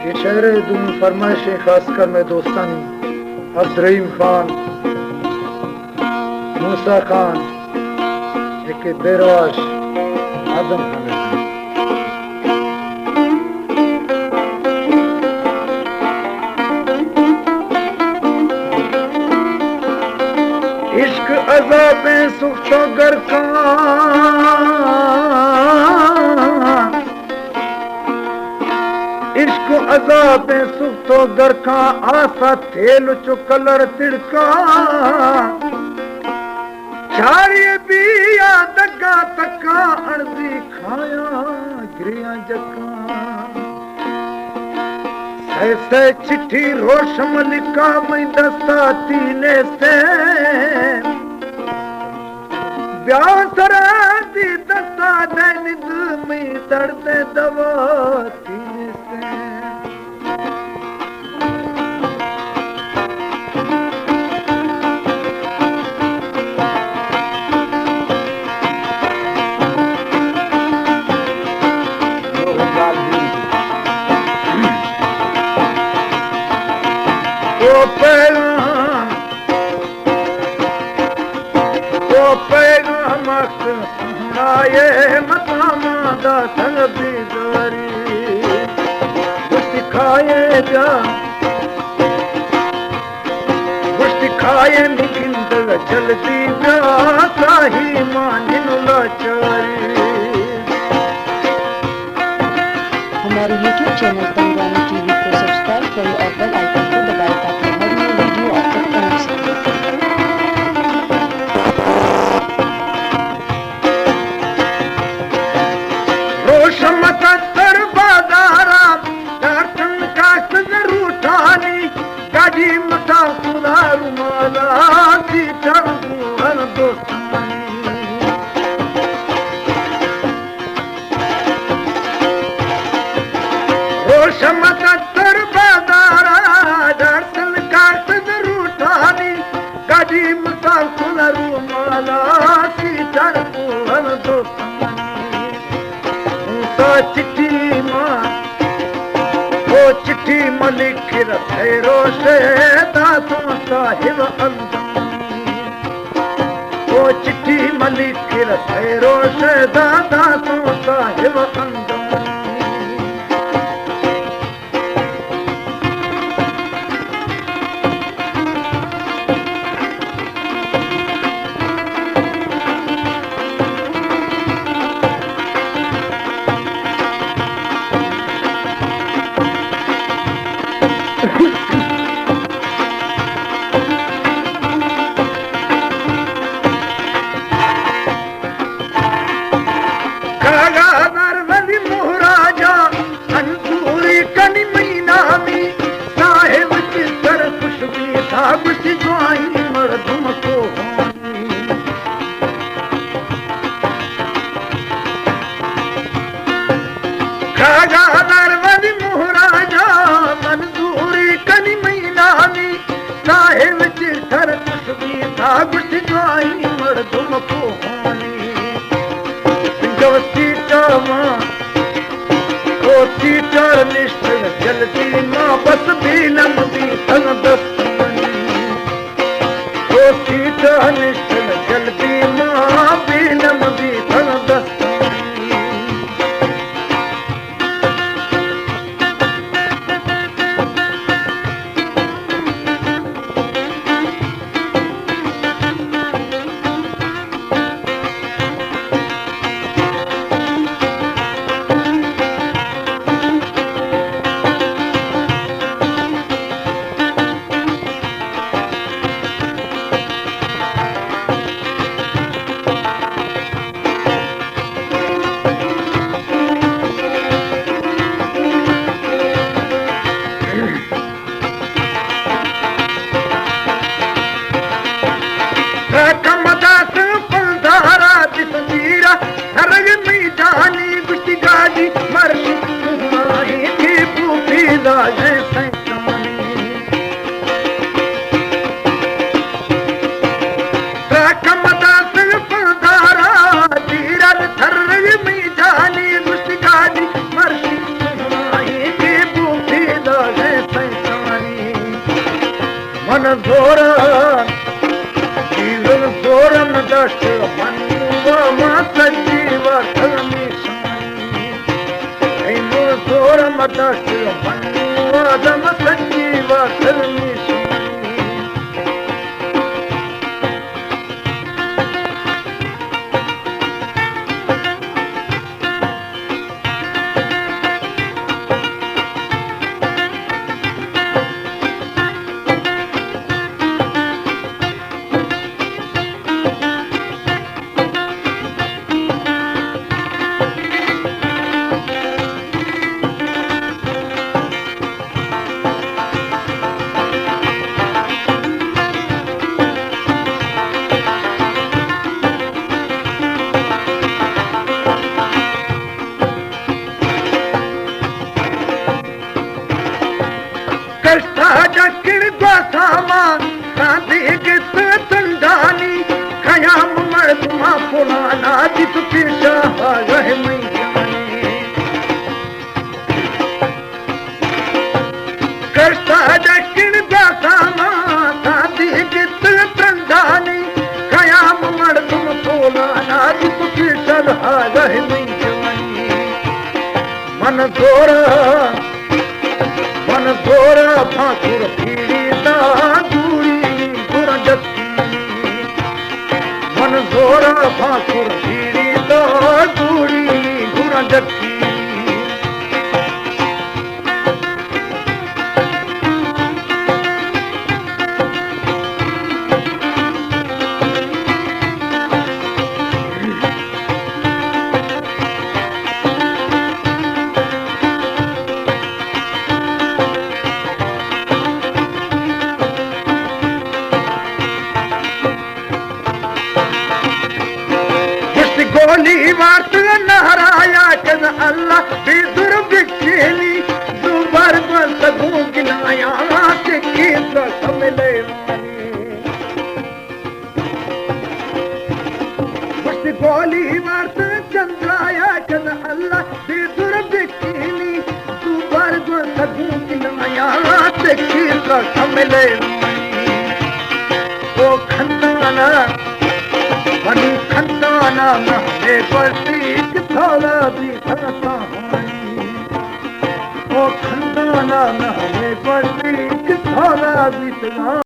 ये शहर दून फरमाइशें खासकर में दोस्तानी अब्दुर्रहीम खान, मूसा खान, एक बेरवाश आदम खान। इश्क अज़ाबे सुख तो गर का इश्क अज़ाबे सुख तो गर का आसा थेल चो कलर तिड़का चारिय बिया दगा तका अणदी खाया गिरिया जका ऐसे चिट्ठी रोशम लिखा मैं दस्ता तीने से ब्यासरा दी दस्ता दैनिद में दर्द दवा तीने से ये मकामा दा संगीदारी गुश्ती खाए जा गुश्ती खाए निकिंद जल्दी जा साही मानिन लाचारी। हमारे YouTube चैनल पंगवानी टीवी को सब्सक्राइब करें और बेल आइकन को दबाएं ताकि हर नई वीडियो आप तक पहुंच सके। चिट्ठी मलिक रखेरो से दासों साहिब अंदर वो चिट्ठी मलिक रखेरो से दासों साहिब अंदर जल्दी मां बस भी लंबी संग दस्तनी ओ सीता निश्चल जल्दी मां भी लंबी संग दस्तनी। जोर जीवन जोरन दष्ट मनुवा मा सच्ची वतनी सानी ऐनो जोर मदष्ट मनुवा दम सच्ची वतनी कष्टाच्या किडसामा साधी गीत तंडानी खयाम मळतुमा पुनाना जित पिशा हाय मैयानी कष्टाच्या किडसामा साधी गीत तंडानी खयाम मळतुमा पुनाना जित पिशा हाय मैयानी मन जोर मन जोर फाकुर पीड़िता दूरी गुर जत्ती मन जोर फाकुर पीड़िता दूरी गुर जत्ती गोली वाट नहराया कद अल्लाह बेदुर बिखेली जुबर बस गुगिनाया के कीत समले वानी गोली वाट चंद्राया कद अल्लाह बेदुर बिखेली जुबर बस गुगिनाया के कीत समले वानी ओ खंदाना बनी खंदाना में बसीक थोड़ा भी खता हानी ओ खंदाना में बसीक थोड़ा भी